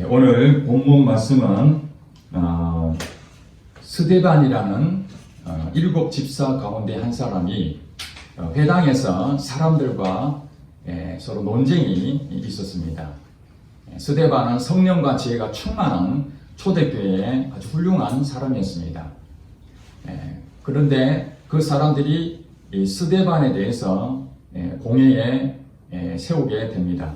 오늘 본문 말씀은 스데반이라는 일곱 집사 가운데 한 사람이 회당에서 사람들과 서로 논쟁이 있었습니다. 스데반은 성령과 지혜가 충만한 초대교회의 아주 훌륭한 사람이었습니다. 그런데 그 사람들이 이 스데반에 대해서 공회에 세우게 됩니다.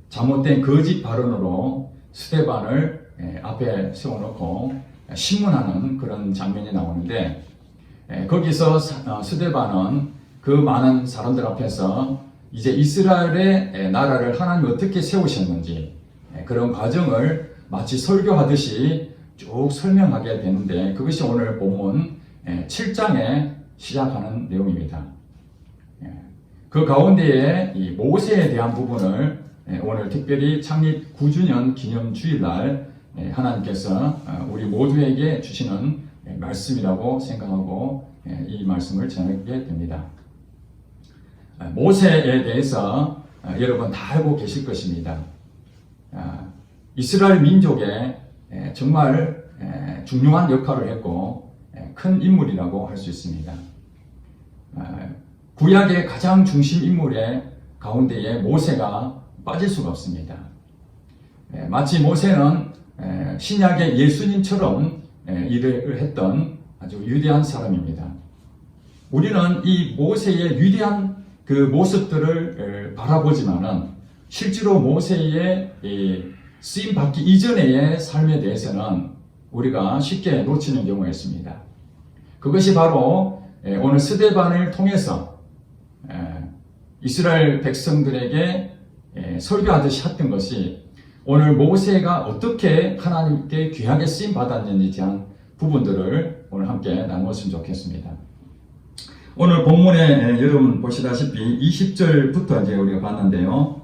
잘못된 거짓 발언으로 스데반을 앞에 세워놓고 신문하는 그런 장면이 나오는데, 거기서 스데반은 그 많은 사람들 앞에서 이제 이스라엘의 나라를 하나님이 어떻게 세우셨는지 그런 과정을 마치 설교하듯이 쭉 설명하게 되는데, 그것이 오늘 본문 7장에 시작하는 내용입니다. 그 가운데에 이 모세에 대한 부분을 오늘 특별히 창립 9주년 기념 주일날 하나님께서 우리 모두에게 주시는 말씀이라고 생각하고 이 말씀을 전하게 됩니다. 모세에 대해서 여러분 다 알고 계실 것입니다. 이스라엘 민족에 정말 중요한 역할을 했고 큰 인물이라고 할 수 있습니다. 구약의 가장 중심 인물의 가운데에 모세가 빠질 수가 없습니다. 마치 모세는 신약의 예수님처럼 일을 했던 아주 위대한 사람입니다. 우리는 이 모세의 위대한 그 모습들을 바라보지만은 실제로 모세의 쓰임 받기 이전의 삶에 대해서는 우리가 쉽게 놓치는 경우가 있습니다. 그것이 바로 오늘 스데반을 통해서 이스라엘 백성들에게 설교하듯이 했던 것이 오늘 모세가 어떻게 하나님께 귀하게 쓰임 받았는지에 대한 부분들을 오늘 함께 나누었으면 좋겠습니다. 오늘 본문에 여러분 보시다시피 20절부터 이제 우리가 봤는데요.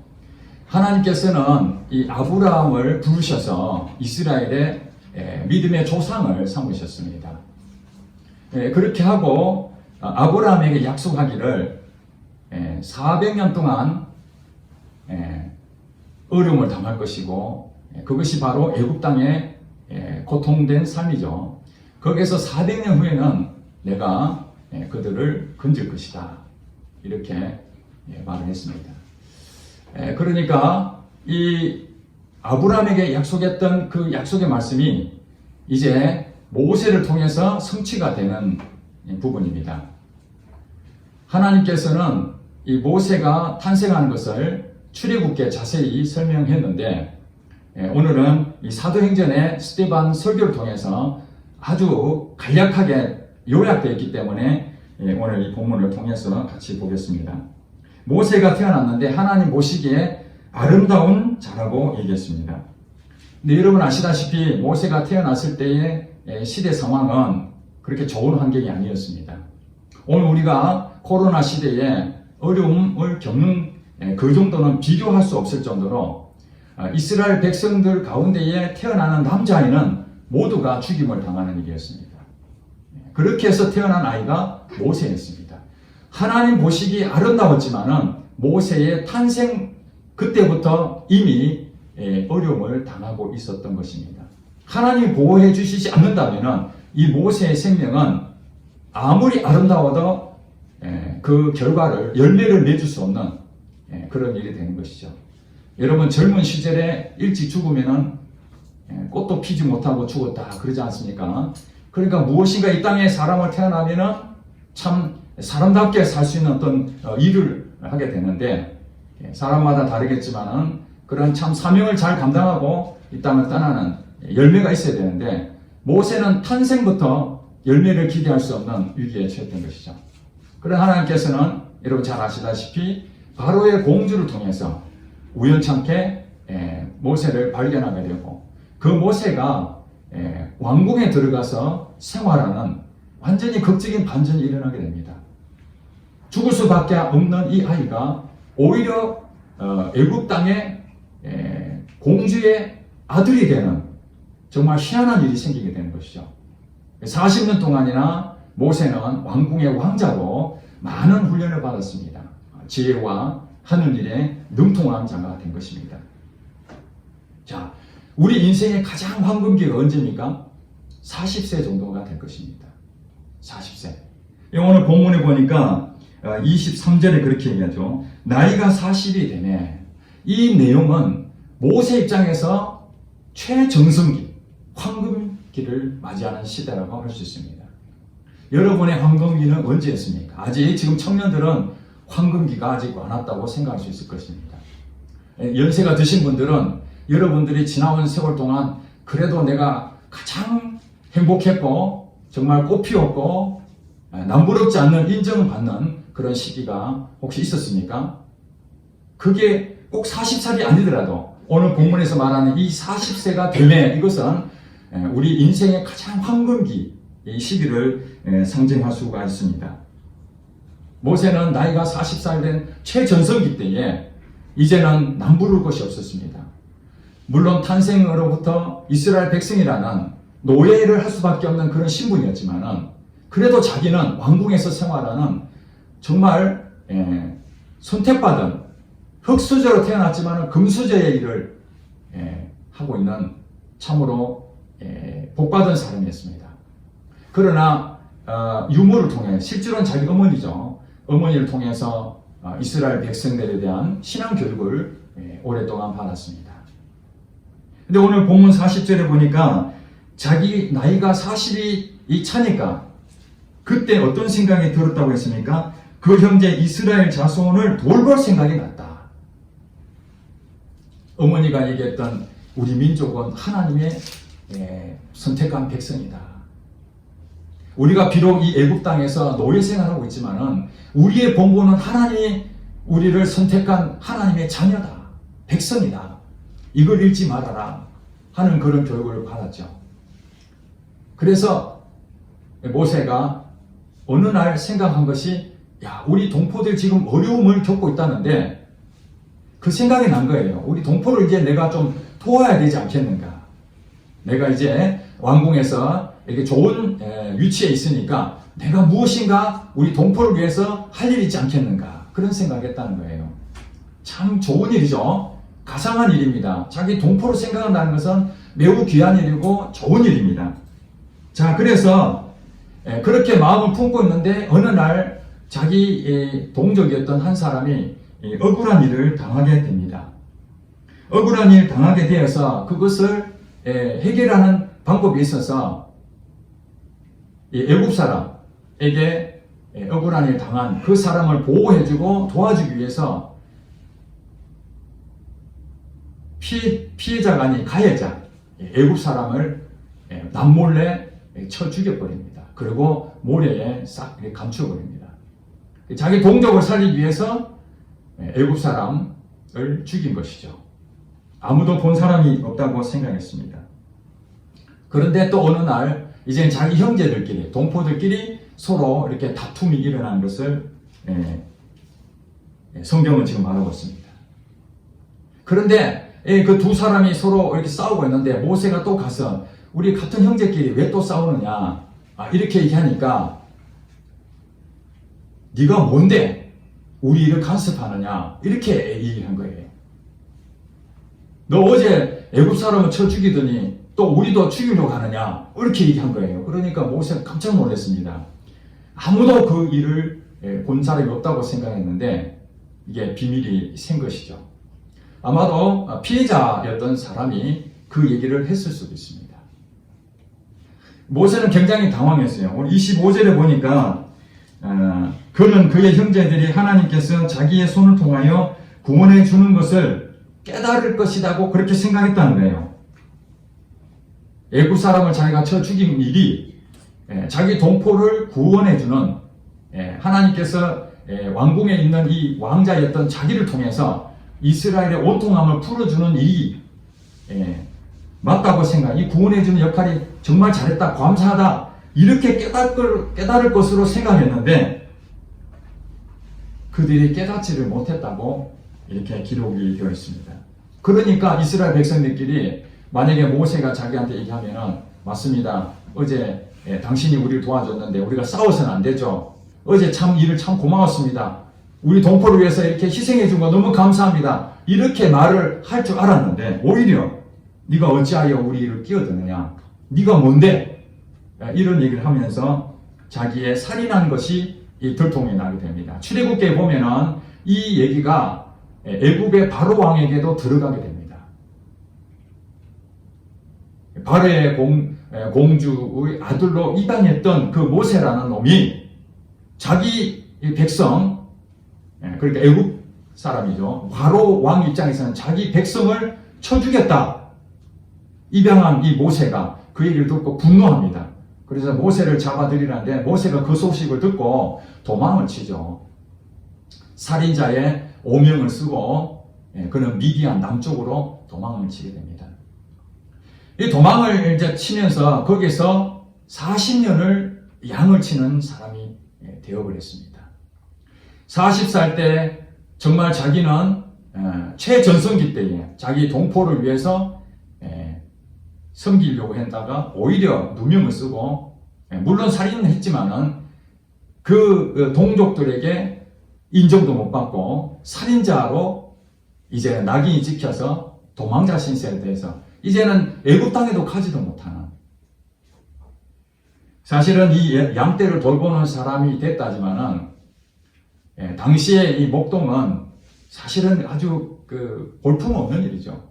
하나님께서는 이 아브라함을 부르셔서 이스라엘의 믿음의 조상을 삼으셨습니다. 그렇게 하고 아브라함에게 약속하기를 400년 동안 어려움을 당할 것이고, 그것이 바로 애굽 땅의 고통된 삶이죠. 거기에서 400년 후에는 내가 그들을 건질 것이다, 이렇게 말을 했습니다. 그러니까 이 아브라함에게 약속했던 그 약속의 말씀이 이제 모세를 통해서 성취가 되는 부분입니다. 하나님께서는 이 모세가 탄생하는 것을 출애굽기에 자세히 설명했는데, 오늘은 이 사도행전의 스데반 설교를 통해서 아주 간략하게 요약되어 있기 때문에 오늘 이 본문을 통해서 같이 보겠습니다. 모세가 태어났는데 하나님 보시기에 아름다운 자라고 얘기했습니다. 근데 여러분 아시다시피 모세가 태어났을 때의 시대 상황은 그렇게 좋은 환경이 아니었습니다. 오늘 우리가 코로나 시대에 어려움을 겪는 그 정도는 비교할 수 없을 정도로 이스라엘 백성들 가운데에 태어나는 남자아이는 모두가 죽임을 당하는 일이었습니다. 그렇게 해서 태어난 아이가 모세였습니다. 하나님 보시기 아름다웠지만은 모세의 탄생 그때부터 이미 어려움을 당하고 있었던 것입니다. 하나님이 보호해 주시지 않는다면은 이 모세의 생명은 아무리 아름다워도 그 결과를 열매를 맺을 수 없는 그런 일이 되는 것이죠. 여러분 젊은 시절에 일찍 죽으면은 꽃도 피지 못하고 죽었다 그러지 않습니까? 그러니까 무엇인가 이 땅에 사람을 태어나면은 참 사람답게 살 수 있는 어떤 일을 하게 되는데, 사람마다 다르겠지만은 그런 참 사명을 잘 감당하고 이 땅을 떠나는 열매가 있어야 되는데, 모세는 탄생부터 열매를 기대할 수 없는 위기에 처했던 것이죠. 그러나 하나님께서는 여러분 잘 아시다시피 바로의 공주를 통해서 우연찮게 모세를 발견하게 되고, 그 모세가 왕궁에 들어가서 생활하는 완전히 극적인 반전이 일어나게 됩니다. 죽을 수밖에 없는 이 아이가 오히려 애굽 땅의 공주의 아들이 되는 정말 희한한 일이 생기게 되는 것이죠. 40년 동안이나 모세는 왕궁의 왕자로 많은 훈련을 받았습니다. 지혜와 하는 일에 능통한 자가 된 것입니다. 자, 우리 인생의 가장 황금기가 언제입니까? 40세 정도가 될 것입니다. 40세. 오늘 본문에 보니까 23절에 그렇게 얘기하죠. 나이가 40이 되네. 이 내용은 모세 입장에서 최정성기, 황금기를 맞이하는 시대라고 할 수 있습니다. 여러분의 황금기는 언제였습니까? 아직 지금 청년들은 황금기가 아직 안 왔다고 생각할 수 있을 것입니다. 연세가 드신 분들은 여러분들이 지나온 세월 동안 그래도 내가 가장 행복했고 정말 꽃피웠고 남부럽지 않는 인정을 받는 그런 시기가 혹시 있었습니까? 그게 꼭 40살이 아니더라도 오늘 본문에서 말하는 이 40세가 되매 이것은 우리 인생의 가장 황금기 이 시기를 상징할 수가 있습니다. 모세는 나이가 40살 된 최전성기 때에 이제는 남부를 것이 없었습니다. 물론 탄생으로부터 이스라엘 백성이라는 노예를 할 수밖에 없는 그런 신분이었지만은 그래도 자기는 왕궁에서 생활하는 정말 선택받은 흙수저로 태어났지만 금수저의 일을 하고 있는 참으로 복받은 사람이었습니다. 그러나 유모를 통해 실제로는 자기 어머니죠. 어머니를 통해서 이스라엘 백성들에 대한 신앙 교육을 오랫동안 받았습니다. 근데 오늘 본문 40절에 보니까 자기 나이가 40이 차니까 그때 어떤 생각이 들었다고 했습니까? 그 형제 이스라엘 자손을 돌볼 생각이 났다. 어머니가 얘기했던 우리 민족은 하나님의 선택한 백성이다. 우리가 비록 이 애굽 땅에서 노예 생활하고 있지만은 우리의 본분은 하나님이 우리를 선택한 하나님의 자녀다. 백성이다. 이걸 잃지 말아라 하는 그런 교육을 받았죠. 그래서 모세가 어느 날 생각한 것이 야, 우리 동포들 지금 어려움을 겪고 있다는데 그 생각이 난 거예요. 우리 동포를 이제 내가 좀 도와야 되지 않겠는가. 내가 이제 왕궁에서 이렇게 좋은 위치에 있으니까 내가 무엇인가 우리 동포를 위해서 할 일이 있지 않겠는가. 그런 생각을 했다는 거예요. 참 좋은 일이죠. 가상한 일입니다. 자기 동포를 생각한다는 것은 매우 귀한 일이고 좋은 일입니다. 자, 그래서 그렇게 마음을 품고 있는데 어느 날 자기 동족이었던 한 사람이 억울한 일을 당하게 됩니다. 억울한 일을 당하게 되어서 그것을 해결하는 방법이 있어서 애굽 사람에게 억울한 일을 당한 그 사람을 보호해주고 도와주기 위해서 피해자가 아닌 가해자 애굽 사람을 남몰래 쳐 죽여버립니다. 그리고 모래에 싹 감춰버립니다. 자기 동족을 살리기 위해서 애굽 사람을 죽인 것이죠. 아무도 본 사람이 없다고 생각했습니다. 그런데 또 어느 날 이제 자기 형제들끼리 동포들끼리 서로 이렇게 다툼이 일어나는 것을 성경은 지금 말하고 있습니다. 그런데 그 두 사람이 서로 이렇게 싸우고 있는데 모세가 또 가서 우리 같은 형제끼리 왜 또 싸우느냐 이렇게 얘기하니까 네가 뭔데 우리 일을 간섭하느냐 이렇게 얘기한 거예요. 너 어제 애굽 사람을 쳐 죽이더니 또 우리도 죽이려고 하느냐 이렇게 얘기한 거예요. 그러니까 모세가 깜짝 놀랐습니다. 아무도 그 일을 본 사람이 없다고 생각했는데 이게 비밀이 생 것이죠. 아마도 피해자였던 사람이 그 얘기를 했을 수도 있습니다. 모세는 굉장히 당황했어요. 오늘 25절에 보니까 그는 그의 형제들이 하나님께서 자기의 손을 통하여 구원해 주는 것을 깨달을 것이라고 그렇게 생각했다는 거예요. 애굽 사람을 자기가 쳐 죽인 일이 자기 동포를 구원해 주는 하나님께서 왕궁에 있는 이 왕자였던 자기를 통해서 이스라엘의 온통함을 풀어주는 일이 맞다고 생각, 이 구원해주는 역할이 정말 잘했다, 감사하다 이렇게 깨달을 것으로 생각했는데 그들이 깨닫지를 못했다고 이렇게 기록이 되어 있습니다. 그러니까 이스라엘 백성들끼리 만약에 모세가 자기한테 얘기하면은 맞습니다. 어제 당신이 우리를 도와줬는데 우리가 싸워서는 안 되죠. 어제 참 일을 참 고마웠습니다. 우리 동포를 위해서 이렇게 희생해 준 거 너무 감사합니다. 이렇게 말을 할 줄 알았는데 오히려 네가 어찌하여 우리를 끼어드느냐? 네가 뭔데? 이런 얘기를 하면서 자기의 살인한 것이 이 들통이 나게 됩니다. 출애굽기에 보면은 이 얘기가 애굽의 바로 왕에게도 들어가게 됩니다. 바로의 공주의 아들로 입양했던 그 모세라는 놈이 자기 백성, 그러니까 애굽 사람이죠. 바로 왕 입장에서는 자기 백성을 쳐 죽였다. 입양한 이 모세가 그 얘기를 듣고 분노합니다. 그래서 모세를 잡아들이라는데 모세가 그 소식을 듣고 도망을 치죠. 살인자의 오명을 쓰고 그는 미디안 남쪽으로 도망을 치게 됩니다. 이 도망을 이제 치면서 거기서 40년을 양을 치는 사람이 되어버렸습니다. 40살 때 정말 자기는 최전성기 때에 자기 동포를 위해서 섬기려고 했다가 오히려 누명을 쓰고 물론 살인은 했지만은 그 동족들에게 인정도 못 받고 살인자로 이제 낙인이 찍혀서 도망자 신세에 대해서 이제는 애굽 땅에도 가지도 못하는, 사실은 이 양떼를 돌보는 사람이 됐다지만은 당시에 이 목동은 사실은 아주 볼품없는 일이죠.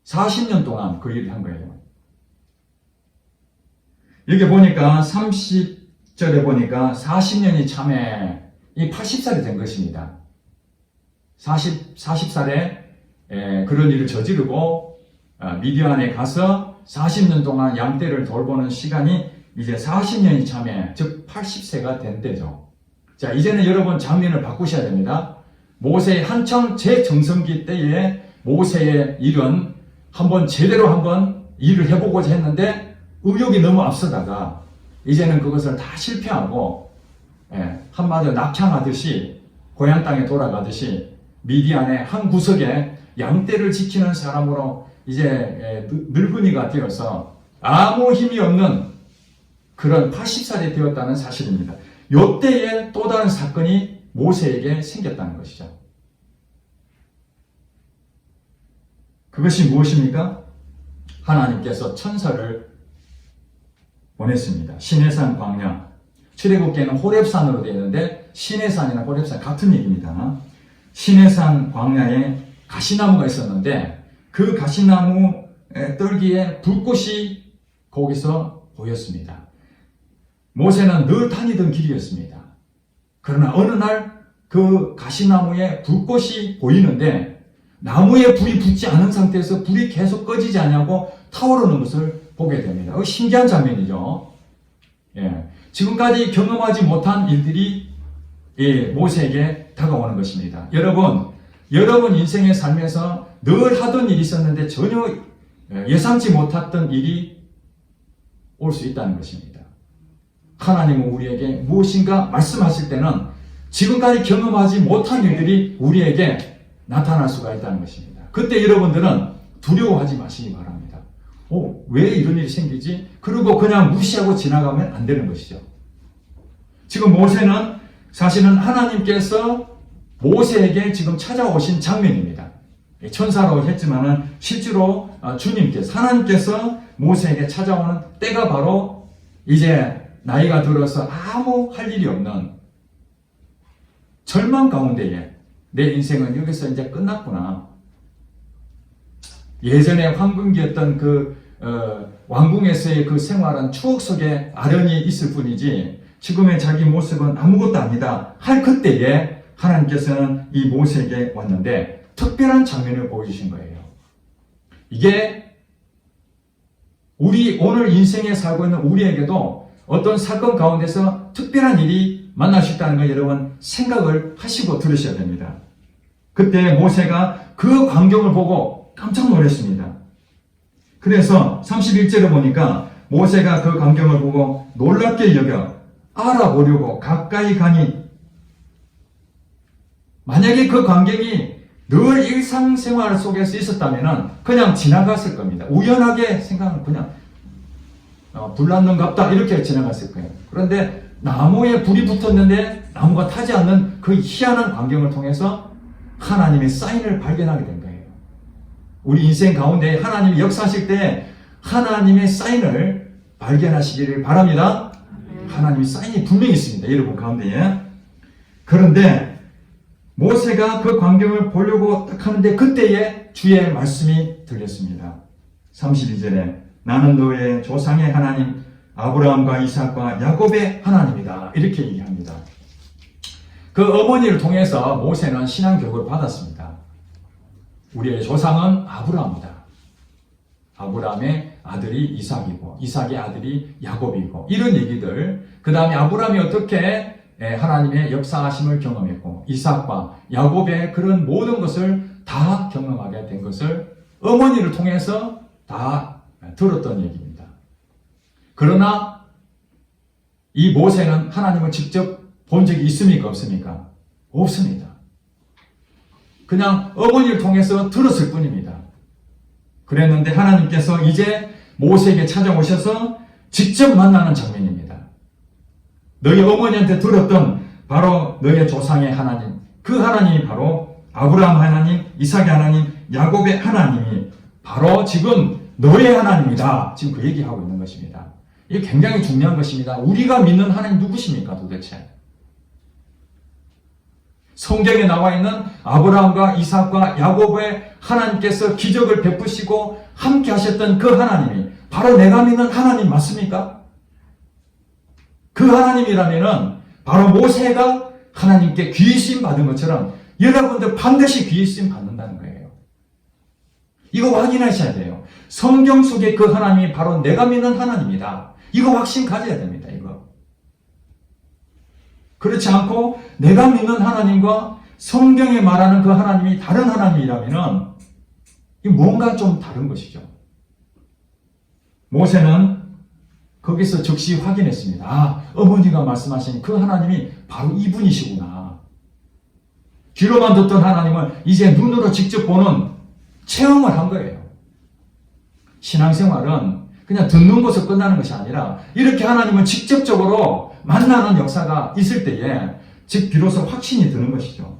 40년 동안 그 일을 한 거예요. 여기 보니까 30절에 보니까 40년이 참에 이 80살이 된 것입니다. 40살에 그런 일을 저지르고 미디안에 가서 40년 동안 양떼를 돌보는 시간이 이제 40년이 참에, 즉 80세가 된 때죠. 자, 이제는 여러분 장면을 바꾸셔야 됩니다. 모세의 한창 제정성기 때에 모세의 일은 제대로 한번 일을 해보고자 했는데 의욕이 너무 앞서다가 이제는 그것을 다 실패하고 한마디로 낙향하듯이 고향 땅에 돌아가듯이 미디안의 한 구석에 양떼를 지키는 사람으로 이제 늙은이가 되어서 아무 힘이 없는 그런 80살이 되었다는 사실입니다. 이때에 또 다른 사건이 모세에게 생겼다는 것이죠. 그것이 무엇입니까? 하나님께서 천사를 보냈습니다. 시내산 광야. 출애굽기에는 호렙산으로 되어 있는데 시내산이나 호렙산 같은 얘기입니다. 시내산 광야에 가시나무가 있었는데 그 가시나무 떨기에 불꽃이 거기서 보였습니다. 모세는 늘 다니던 길이었습니다. 그러나 어느 날 그 가시나무에 불꽃이 보이는데 나무에 불이 붙지 않은 상태에서 불이 계속 꺼지지 않냐고 타오르는 것을 보게 됩니다. 신기한 장면이죠. 지금까지 경험하지 못한 일들이 모세에게 다가오는 것입니다. 여러분 인생의 삶에서 늘 하던 일이 있었는데 전혀 예상치 못했던 일이 올 수 있다는 것입니다. 하나님은 우리에게 무엇인가 말씀하실 때는 지금까지 경험하지 못한 일들이 우리에게 나타날 수가 있다는 것입니다. 그때 여러분들은 두려워하지 마시기 바랍니다. 왜 이런 일이 생기지? 그리고 그냥 무시하고 지나가면 안 되는 것이죠. 지금 모세는 사실은 하나님께서 모세에게 지금 찾아오신 장면입니다. 천사라고 했지만은 실제로 하나님께서 모세에게 찾아오는 때가 바로 이제 나이가 들어서 아무 할 일이 없는 절망 가운데에 내 인생은 여기서 이제 끝났구나. 예전에 황금기였던 왕궁에서의 그 생활은 추억 속에 아련히 있을 뿐이지 지금의 자기 모습은 아무것도 아니다 할 그때에 하나님께서는 이 모세에게 왔는데 특별한 장면을 보여주신 거예요. 이게 우리 오늘 인생에 살고 있는 우리에게도 어떤 사건 가운데서 특별한 일이 만날 수 있다는 걸 여러분 생각을 하시고 들으셔야 됩니다. 그때 모세가 그 광경을 보고 깜짝 놀랐습니다. 그래서 31절에 보니까 모세가 그 광경을 보고 놀랍게 여겨 알아보려고 가까이 가니, 만약에 그 광경이 늘 일상생활 속에서 있었다면 그냥 지나갔을 겁니다. 우연하게 생각은 그냥 불났는갑다 이렇게 지나갔을 거예요. 그런데 나무에 불이 붙었는데 나무가 타지 않는 그 희한한 광경을 통해서 하나님의 사인을 발견하게 된 거예요. 우리 인생 가운데 하나님이 역사하실 때 하나님의 사인을 발견하시기를 바랍니다. 하나님의 사인이 분명히 있습니다. 여러분 가운데에. 그런데 모세가 그 광경을 보려고 딱 하는데 그때에 주의 말씀이 들렸습니다. 32절에 나는 너의 조상의 하나님 아브라함과 이삭과 야곱의 하나님이다. 이렇게 얘기합니다. 그 어머니를 통해서 모세는 신앙교육을 받았습니다. 우리의 조상은 아브라함이다. 아브라함의 아들이 이삭이고 이삭의 아들이 야곱이고 이런 얘기들. 그 다음에 아브라함이 어떻게 하나님의 역사하심을 경험했고 이삭과 야곱의 그런 모든 것을 다 경험하게 된 것을 어머니를 통해서 다 들었던 얘기입니다. 그러나 이 모세는 하나님을 직접 본 적이 있습니까? 없습니까? 없습니다. 그냥 어머니를 통해서 들었을 뿐입니다. 그랬는데 하나님께서 이제 모세에게 찾아오셔서 직접 만나는 장면입니다. 너희 어머니한테 들었던 바로 너의 조상의 하나님, 그 하나님이 바로 아브라함 하나님, 이삭의 하나님, 야곱의 하나님이 바로 지금 너의 하나님이다. 지금 그 얘기하고 있는 것입니다. 이게 굉장히 중요한 것입니다. 우리가 믿는 하나님 누구십니까 도대체? 성경에 나와 있는 아브라함과 이삭과 야곱의 하나님께서 기적을 베푸시고 함께 하셨던 그 하나님이 바로 내가 믿는 하나님 맞습니까? 그 하나님이라면은 바로 모세가 하나님께 귀신 받은 것처럼 여러분들 반드시 귀신 받는다는 거예요. 이거 확인하셔야 돼요. 성경 속에 그 하나님이 바로 내가 믿는 하나님이다. 이거 확신 가져야 됩니다. 이거. 그렇지 않고 내가 믿는 하나님과 성경에 말하는 그 하나님이 다른 하나님이라면은 이 뭔가 좀 다른 것이죠. 모세는 거기서 즉시 확인했습니다. 아, 어머니가 말씀하신 그 하나님이 바로 이분이시구나. 귀로만 듣던 하나님을 이제 눈으로 직접 보는 체험을 한 거예요. 신앙생활은 그냥 듣는 것으로 끝나는 것이 아니라 이렇게 하나님을 직접적으로 만나는 역사가 있을 때에 즉 비로소 확신이 드는 것이죠.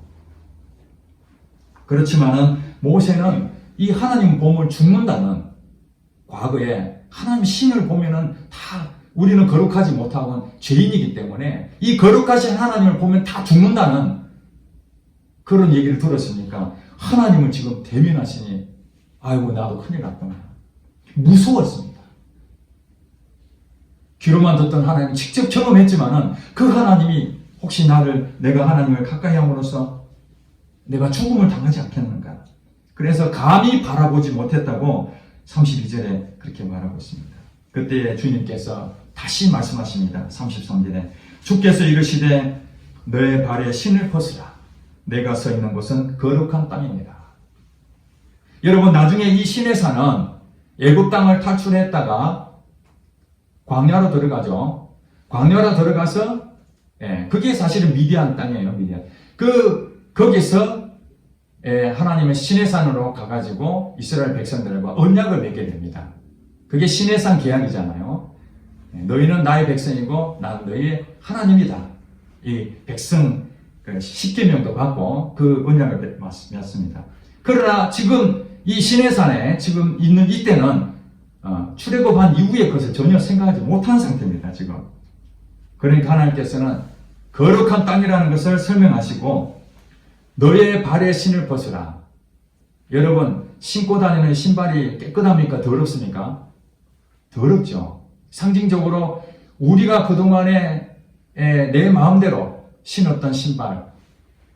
그렇지만은 모세는 이 하나님 보면 죽는다는 과거에 하나님 신을 보면은 다 우리는 거룩하지 못하고 죄인이기 때문에 이 거룩하신 하나님을 보면 다 죽는다는 그런 얘기를 들었으니까 하나님을 지금 대면하시니 아이고 나도 큰일 났구나. 무서웠습니다. 귀로만 듣던 하나님 직접 경험했지만은 그 하나님이 혹시 내가 하나님을 가까이 함으로써 내가 죽음을 당하지 않겠는가. 그래서 감히 바라보지 못했다고 32절에 그렇게 말하고 있습니다. 그때 주님께서 다시 말씀하십니다. 33절에 주께서 이르시되 너의 발에 신을 벗으라. 내가 서 있는 곳은 거룩한 땅입니다. 여러분 나중에 이 시내산은 애굽 땅을 탈출했다가 광야로 들어가죠. 광야로 들어가서 그게 사실은 미디안 땅이에요. 미디안. 거기서 하나님의 시내산으로 가가지고 이스라엘 백성들과 언약을 맺게 됩니다. 그게 시내산 계약이잖아요. 너희는 나의 백성이고 나는 너희의 하나님이다. 이 백성 10계명도 받고 그 언약을 맺습니다. 그러나 지금 이 시내산에 지금 있는 이때는 출애굽한 이후의 것을 전혀 생각하지 못한 상태입니다. 지금. 그러니까 하나님께서는 거룩한 땅이라는 것을 설명하시고 너의 발에 신을 벗으라. 여러분 신고 다니는 신발이 깨끗합니까? 더럽습니까? 더럽죠. 상징적으로 우리가 그동안에 내 마음대로 신었던 신발,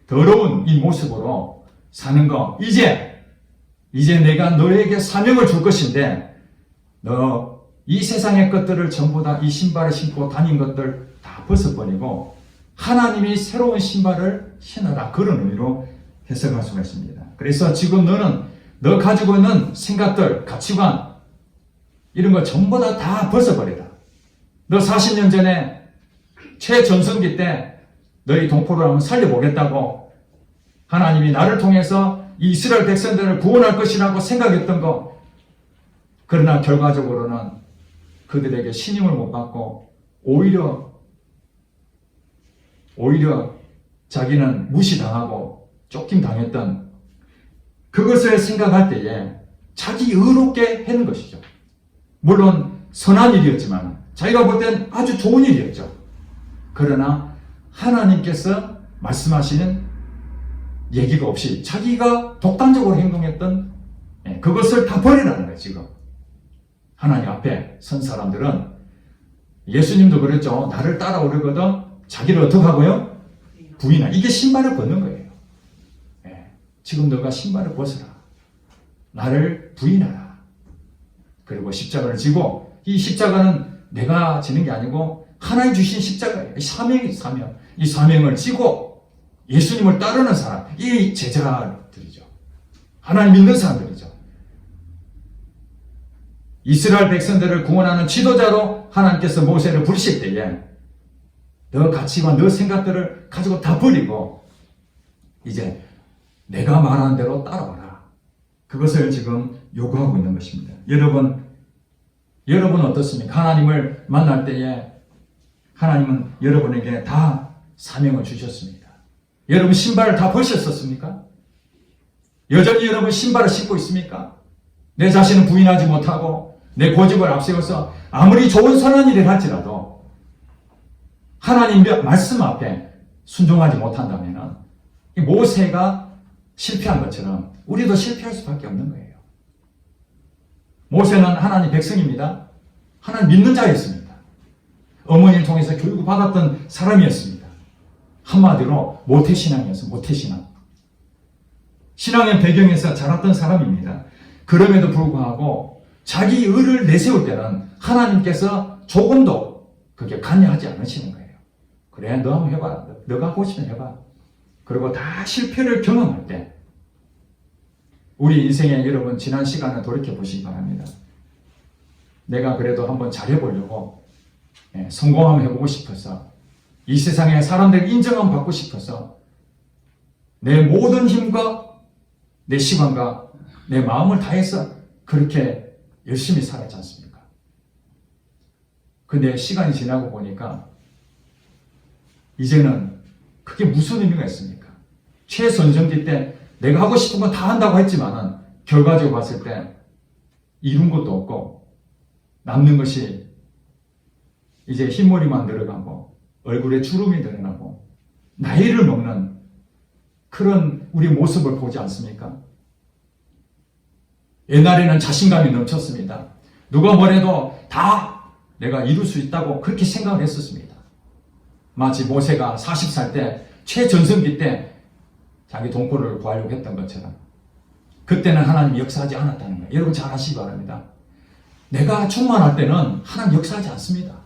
더러운 이 모습으로 사는 거 이제 내가 너에게 사명을 줄 것인데 너 이 세상의 것들을 전부 다 이 신발을 신고 다닌 것들 다 벗어버리고 하나님이 새로운 신발을 신어라. 그런 의미로 해석할 수가 있습니다. 그래서 지금 너는 너 가지고 있는 생각들, 가치관 이런 거 전부 다 벗어버리라. 너 40년 전에 최전성기 때 너희 동포를 한번 살려보겠다고 하나님이 나를 통해서 이 이스라엘 백성들을 구원할 것이라고 생각했던 거 그러나 결과적으로는 그들에게 신임을 못 받고 오히려 자기는 무시당하고 쫓김당했던 그것을 생각할 때에 자기 의롭게 하는 것이죠. 물론 선한 일이었지만 자기가 볼 땐 아주 좋은 일이었죠. 그러나 하나님께서 말씀하시는 얘기가 없이 자기가 독단적으로 행동했던 그것을 다 버리라는 거예요. 지금 하나님 앞에 선 사람들은, 예수님도 그랬죠. 나를 따라오려거든 자기를 어떻게 하고요? 부인하라. 이게 신발을 벗는 거예요. 지금 너가 신발을 벗어라. 나를 부인하라. 그리고 십자가를 지고, 이 십자가는 내가 지는 게 아니고 하나님 주신 십자가예요. 사명이 사명. 이 사명을 지고 예수님을 따르는 사람, 이 제자들이죠. 하나님 믿는 사람들이죠. 이스라엘 백성들을 구원하는 지도자로 하나님께서 모세를 부르실 때에 너 가치관, 너 생각들을 가지고 다 버리고 이제 내가 말하는 대로 따라와라. 그것을 지금 요구하고 있는 것입니다. 여러분 어떻습니까? 하나님을 만날 때에 하나님은 여러분에게 다 사명을 주셨습니다. 여러분 신발을 다 벗으셨습니까? 여전히 여러분 신발을 신고 있습니까? 내 자신을 부인하지 못하고 내 고집을 앞세워서 아무리 좋은 선한 일을 할지라도 하나님 말씀 앞에 순종하지 못한다면 이 모세가 실패한 것처럼 우리도 실패할 수밖에 없는 거예요. 모세는 하나님 백성입니다. 하나님 믿는 자였습니다. 어머니를 통해서 교육을 받았던 사람이었습니다. 한마디로 모태신앙이었어요. 모태신앙. 신앙의 배경에서 자랐던 사람입니다. 그럼에도 불구하고 자기 의를 내세울 때는 하나님께서 조금도 그게 관여하지 않으시는 거예요. 그래, 너 한번 해봐. 너가 하고 싶으면 해봐. 그리고 다 실패를 경험할 때 우리 인생에 여러분 지난 시간을 돌이켜 보시기 바랍니다. 내가 그래도 한번 잘해보려고 성공하면 해보고 싶어서 이 세상에 사람들 인정함 받고 싶어서 내 모든 힘과 내 시간과 내 마음을 다해서 그렇게 열심히 살았지 않습니까? 근데 시간이 지나고 보니까 이제는 그게 무슨 의미가 있습니까? 최선정기 때 내가 하고 싶은 건 다 한다고 했지만은 결과적으로 봤을 때 이룬 것도 없고 남는 것이 이제 흰머리만 늘어가고 얼굴에 주름이 늘어나고 나이를 먹는 그런 우리 모습을 보지 않습니까? 옛날에는 자신감이 넘쳤습니다. 누가 뭐래도 다 내가 이룰 수 있다고 그렇게 생각을 했었습니다. 마치 모세가 40살 때 최전성기 때 자기 동포를 구하려고 했던 것처럼 그때는 하나님이 역사하지 않았다는 거예요. 여러분 잘 아시기 바랍니다. 내가 충만할 때는 하나님 역사하지 않습니다.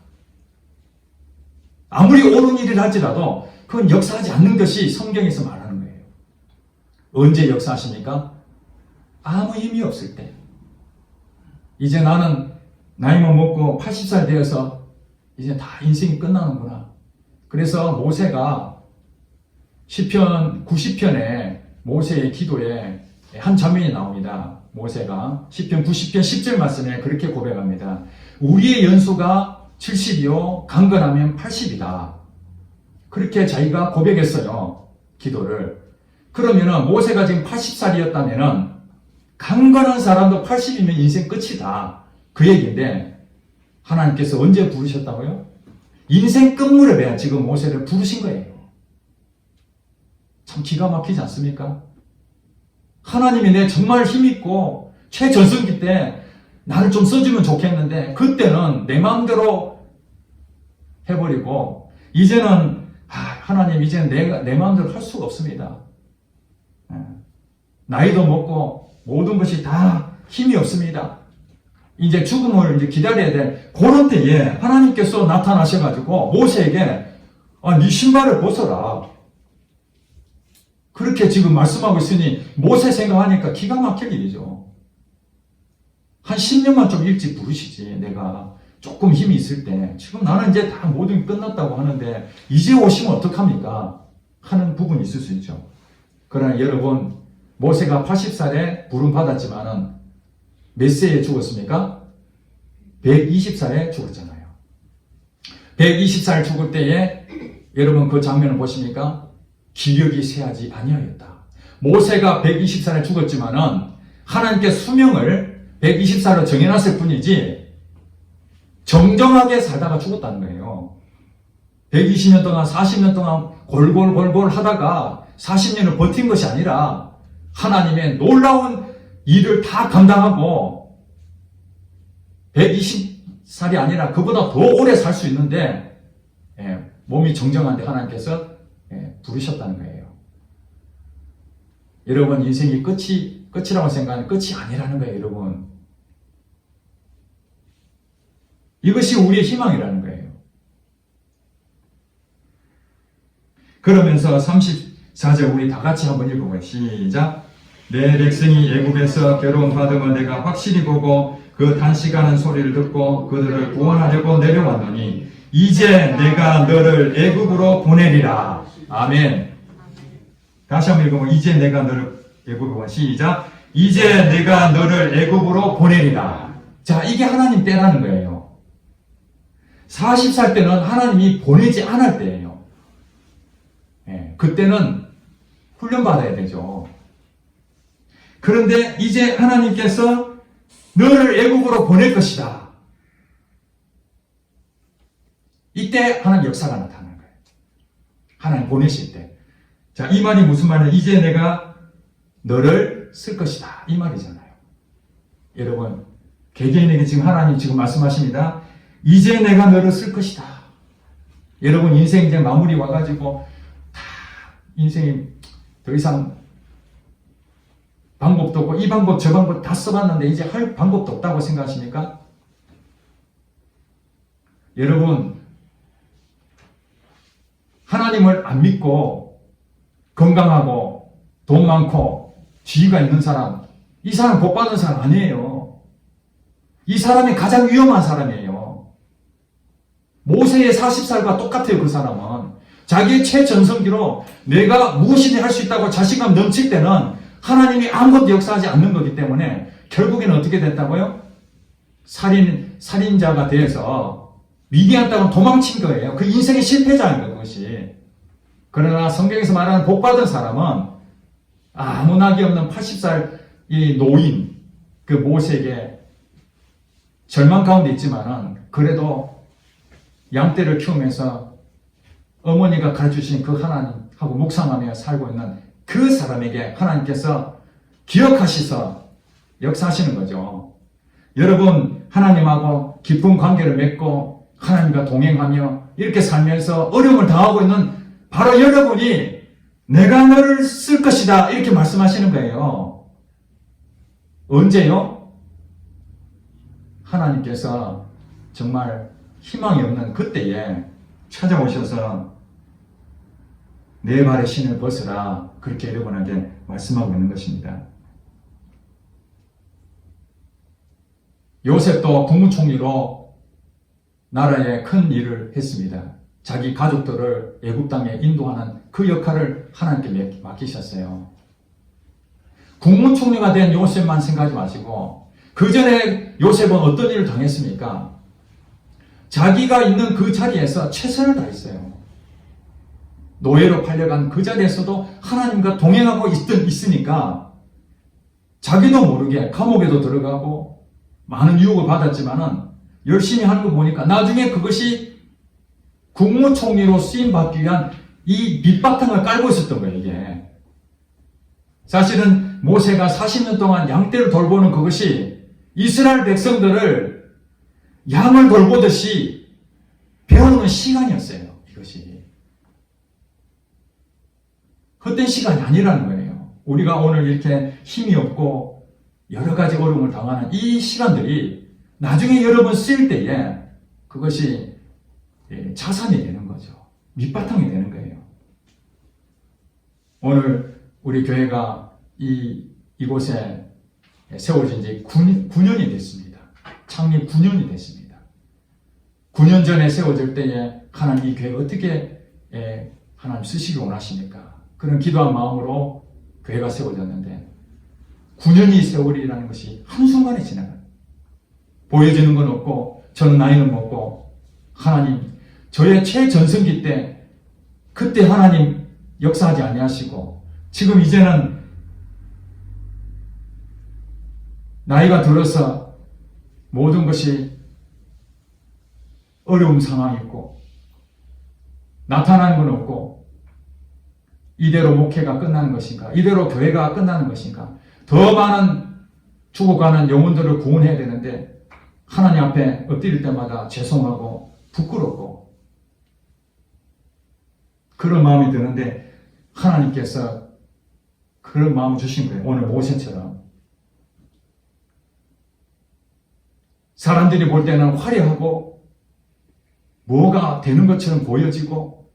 아무리 옳은 일을 할지라도 그건 역사하지 않는 것이 성경에서 말하는 거예요. 언제 역사하십니까? 아무 힘이 없을 때. 이제 나는 나이만 먹고 80살 되어서 이제 다 인생이 끝나는구나. 그래서 모세가 시편 90편에 모세의 기도에 한 장면이 나옵니다. 모세가 시편 90편 10절 말씀에 그렇게 고백합니다. 우리의 연수가 70이요 강건하면 80이다. 그렇게 자기가 고백했어요. 기도를. 그러면은 모세가 지금 80살이었다면은 강건한 사람도 80이면 인생 끝이다. 그 얘기인데 하나님께서 언제 부르셨다고요? 인생 끝무렵에 지금 모세를 부르신 거예요. 참 기가 막히지 않습니까? 하나님이 내 정말 힘있고 최전성기 때 나를 좀 써주면 좋겠는데 그때는 내 마음대로 해버리고 이제는 하나님 이제는 내 마음대로 할 수가 없습니다. 나이도 먹고 모든 것이 다 힘이 없습니다. 이제 죽음을 이제 기다려야 될 그런 때에 하나님께서 나타나셔가지고 모세에게 네 신발을 벗어라. 그렇게 지금 말씀하고 있으니 모세 생각하니까 기가 막힐 일이죠. 한 10년만 좀 일찍 부르시지. 내가 조금 힘이 있을 때 지금 나는 이제 다 모든 게 끝났다고 하는데 이제 오시면 어떡합니까? 하는 부분이 있을 수 있죠. 그러나 여러분 모세가 80살에 부름 받았지만은 몇 세에 죽었습니까? 120살에 죽었잖아요. 120살 죽을 때에 여러분 그 장면을 보십니까? 기력이 쇠하지 아니하였다. 모세가 120살에 죽었지만은 하나님께 수명을 120살로 정해놨을 뿐이지 정정하게 살다가 죽었다는 거예요. 120년 동안 40년 동안 골골골골 하다가 40년을 버틴 것이 아니라 하나님의 놀라운 일을 다 감당하고 120살이 아니라 그보다 더 오래 살 수 있는데 몸이 정정한데 하나님께서 부르셨다는 거예요. 여러분 인생이 끝이라고 생각하는 끝이 아니라는 거예요. 여러분 이것이 우리의 희망이라는 거예요. 그러면서 34절 우리 다 같이 한번 읽어봐요. 시작. 내 백성이 애굽에서 괴로움받음을 내가 확실히 보고 그 단식하는 소리를 듣고 그들을 구원하려고 내려왔노니 이제 내가 너를 애굽으로 보내리라. 아멘. 다시 한번 읽어보면 이제 내가 너를 애굽으로 시작. 이제 내가 너를 애굽으로 보내리라. 자, 이게 하나님 때라는 거예요. 40살 때는 하나님이 보내지 않을 때예요. 그때는 훈련받아야 되죠. 그런데 이제 하나님께서 너를 애국으로 보낼 것이다. 이때 하나님 역사가 나타나는 거예요. 하나님 보내실 때. 자, 이 말이 무슨 말이냐? 이제 내가 너를 쓸 것이다. 이 말이잖아요. 여러분, 개개인에게 지금 하나님 지금 말씀하십니다. 이제 내가 너를 쓸 것이다. 여러분, 인생 이제 마무리 와가지고 다 인생이 더 이상 방법도 없고 이 방법 저 방법 다 써봤는데 이제 할 방법도 없다고 생각하십니까? 여러분 하나님을 안 믿고 건강하고 돈 많고 지위가 있는 사람 이 사람 복 받는 사람 아니에요. 이 사람이 가장 위험한 사람이에요. 모세의 40살과 똑같아요. 그 사람은 자기의 최전성기로 내가 무엇이든 할 수 있다고 자신감 넘칠 때는 하나님이 아무것도 역사하지 않는 거기 때문에 결국에는 어떻게 됐다고요? 살인자가 돼서 미디안 땅으로 도망친 거예요. 그 인생의 실패자인 거예요, 그것이. 그러나 성경에서 말하는 복받은 사람은 아무 낙이 없는 80살 이 노인, 그 모세에게 절망 가운데 있지만은 그래도 양떼를 키우면서 어머니가 가르쳐주신 그 하나님하고 묵상하며 살고 있는 그 사람에게 하나님께서 기억하셔서 역사하시는 거죠. 여러분 하나님하고 깊은 관계를 맺고 하나님과 동행하며 이렇게 살면서 어려움을 당하고 있는 바로 여러분이 내가 너를 쓸 것이다 이렇게 말씀하시는 거예요. 언제요? 하나님께서 정말 희망이 없는 그때에 찾아오셔서 내 발의 신을 벗으라 그렇게 여러분에게 말씀하고 있는 것입니다. 요셉도 국무총리로 나라에 큰 일을 했습니다. 자기 가족들을 애굽 땅에 인도하는 그 역할을 하나님께 맡기셨어요. 국무총리가 된 요셉만 생각하지 마시고 그 전에 요셉은 어떤 일을 당했습니까? 자기가 있는 그 자리에서 최선을 다했어요. 노예로 팔려간 그 자리에서도 하나님과 동행하고 있으니까 자기도 모르게 감옥에도 들어가고 많은 유혹을 받았지만은 열심히 하는 거 보니까 나중에 그것이 국무총리로 쓰임받기 위한 이 밑바탕을 깔고 있었던 거예요, 이게. 사실은 모세가 40년 동안 양떼를 돌보는 그것이 이스라엘 백성들을 양을 돌보듯이 배우는 시간이었어요, 이것이. 헛된 시간이 아니라는 거예요. 우리가 오늘 이렇게 힘이 없고 여러 가지 어려움을 당하는 이 시간들이 나중에 여러분 쓰일 때에 그것이 자산이 되는 거죠. 밑바탕이 되는 거예요. 오늘 우리 교회가 이곳에 세워진 지 9년이 됐습니다. 창립 9년이 됐습니다. 9년 전에 세워질 때에 하나님 이 교회 어떻게 하나님 쓰시기 원하십니까? 그런 기도한 마음으로 교회가 세워졌는데 9년이 세월이라는 것이 한순간에 지나가요. 보여지는 건 없고 저는 나이는 먹고 하나님 저의 최전성기 때 그때 하나님 역사하지 아니하시고 지금 이제는 나이가 들어서 모든 것이 어려운 상황이 있고 나타나는 건 없고 이대로 목회가 끝나는 것인가? 이대로 교회가 끝나는 것인가? 더 많은 죽어가는 영혼들을 구원해야 되는데 하나님 앞에 엎드릴 때마다 죄송하고 부끄럽고 그런 마음이 드는데 하나님께서 그런 마음을 주신 거예요. 오늘 모세처럼. 사람들이 볼 때는 화려하고 뭐가 되는 것처럼 보여지고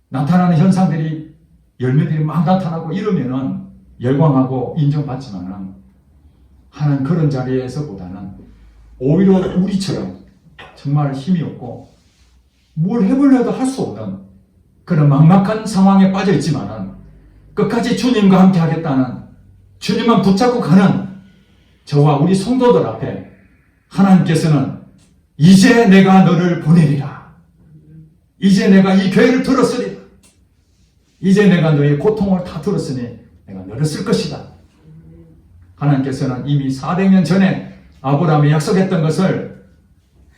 나타나는 현상들이 열매들이 막 나타나고 이러면은 열광하고 인정받지만은 하나님 그런 자리에서보다는 오히려 우리처럼 정말 힘이 없고 뭘 해보려도 할 수 없는 그런 막막한 상황에 빠져 있지만은 끝까지 주님과 함께 하겠다는 주님만 붙잡고 가는 저와 우리 성도들 앞에 하나님께서는 이제 내가 너를 보내리라. 이제 내가 이 교회를 들었으리라. 이제 내가 너의 고통을 다 들었으니 내가 너를 쓸 것이다. 하나님께서는 이미 400년 전에 아브라함이 약속했던 것을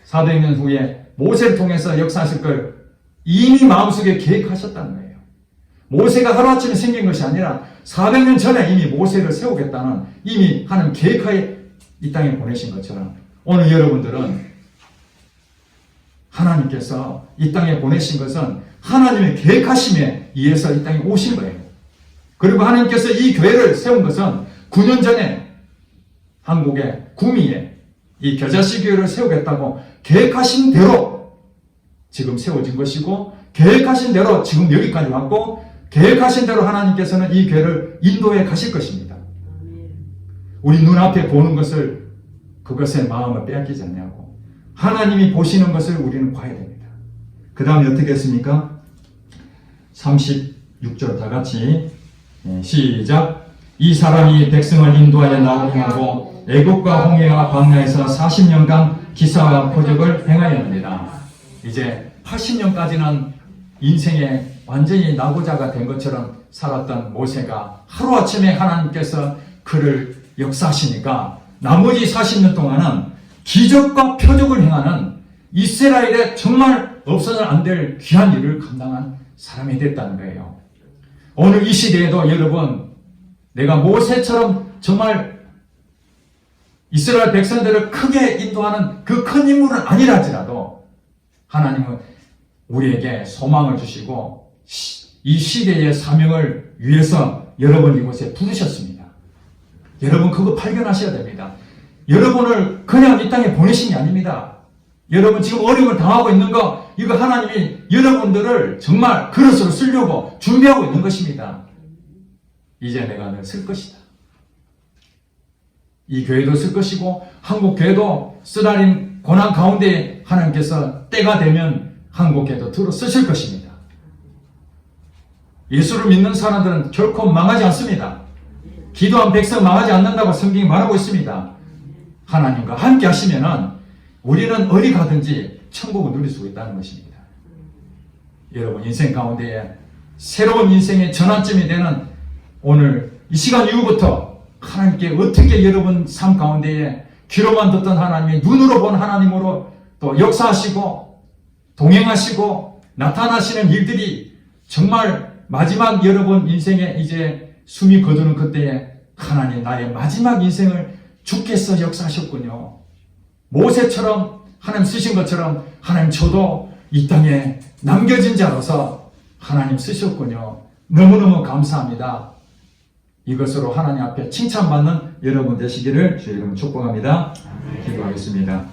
400년 후에 모세를 통해서 역사하실 걸 이미 마음속에 계획하셨다는 거예요. 모세가 하루아침에 생긴 것이 아니라 400년 전에 이미 모세를 세우겠다는 이미 하나님 계획하에 이 땅에 보내신 것처럼 오늘 여러분들은 하나님께서 이 땅에 보내신 것은 하나님의 계획하심에 의해서 이 땅에 오신 거예요. 그리고 하나님께서 이 교회를 세운 것은 9년 전에 한국의 구미에 이 겨자씨 교회를 세우겠다고 계획하신 대로 지금 세워진 것이고 계획하신 대로 지금 여기까지 왔고 계획하신 대로 하나님께서는 이 교회를 인도해 가실 것입니다. 우리 눈앞에 보는 것을 그것의 마음을 빼앗기지 않냐고 하나님이 보시는 것을 우리는 봐야 됩니다. 그 다음에 어떻게 했습니까? 36절 다 같이 시작. 이 사람이 백성을 인도하여 나오게 하고 애국과 홍해와 광야에서 40년간 기사와 표적을 행하였느니라. 이제 80년까지는 인생에 완전히 낙오자가 된 것처럼 살았던 모세가 하루아침에 하나님께서 그를 역사하시니까 나머지 40년 동안은 기적과 표적을 행하는 이스라엘에 정말 없어서는 안 될 귀한 일을 감당한 사람이 됐다는 거예요. 오늘 이 시대에도 여러분 내가 모세처럼 정말 이스라엘 백성들을 크게 인도하는 그 큰 인물은 아니라 할지라도 하나님은 우리에게 소망을 주시고 이 시대의 사명을 위해서 여러분 이곳에 부르셨습니다. 여러분 그거 발견하셔야 됩니다. 여러분을 그냥 이 땅에 보내신 게 아닙니다. 여러분 지금 어려움을 당하고 있는 거 이거 하나님이 여러분들을 정말 그릇으로 쓰려고 준비하고 있는 것입니다. 이제 내가 너를 쓸 것이다. 이 교회도 쓸 것이고 한국 교회도 쓰라린 고난 가운데 하나님께서 때가 되면 한국 교회도 들어 쓰실 것입니다. 예수를 믿는 사람들은 결코 망하지 않습니다. 기도한 백성 망하지 않는다고 성경이 말하고 있습니다. 하나님과 함께 하시면은 우리는 어디 가든지 천국을 누릴 수 있다는 것입니다. 여러분 인생 가운데에 새로운 인생의 전환점이 되는 오늘 이 시간 이후부터 하나님께 어떻게 여러분 삶 가운데에 귀로만 듣던 하나님이 눈으로 본 하나님으로 또 역사하시고 동행하시고 나타나시는 일들이 정말 마지막 여러분 인생에 이제 숨이 거두는 그때에 하나님 나의 마지막 인생을 주께서 역사하셨군요. 모세처럼 하나님 쓰신 것처럼 하나님 저도 이 땅에 남겨진 자로서 하나님 쓰셨군요. 너무너무 감사합니다. 이것으로 하나님 앞에 칭찬받는 여러분 되시기를 주의 이름으로 축복합니다. 기도하겠습니다.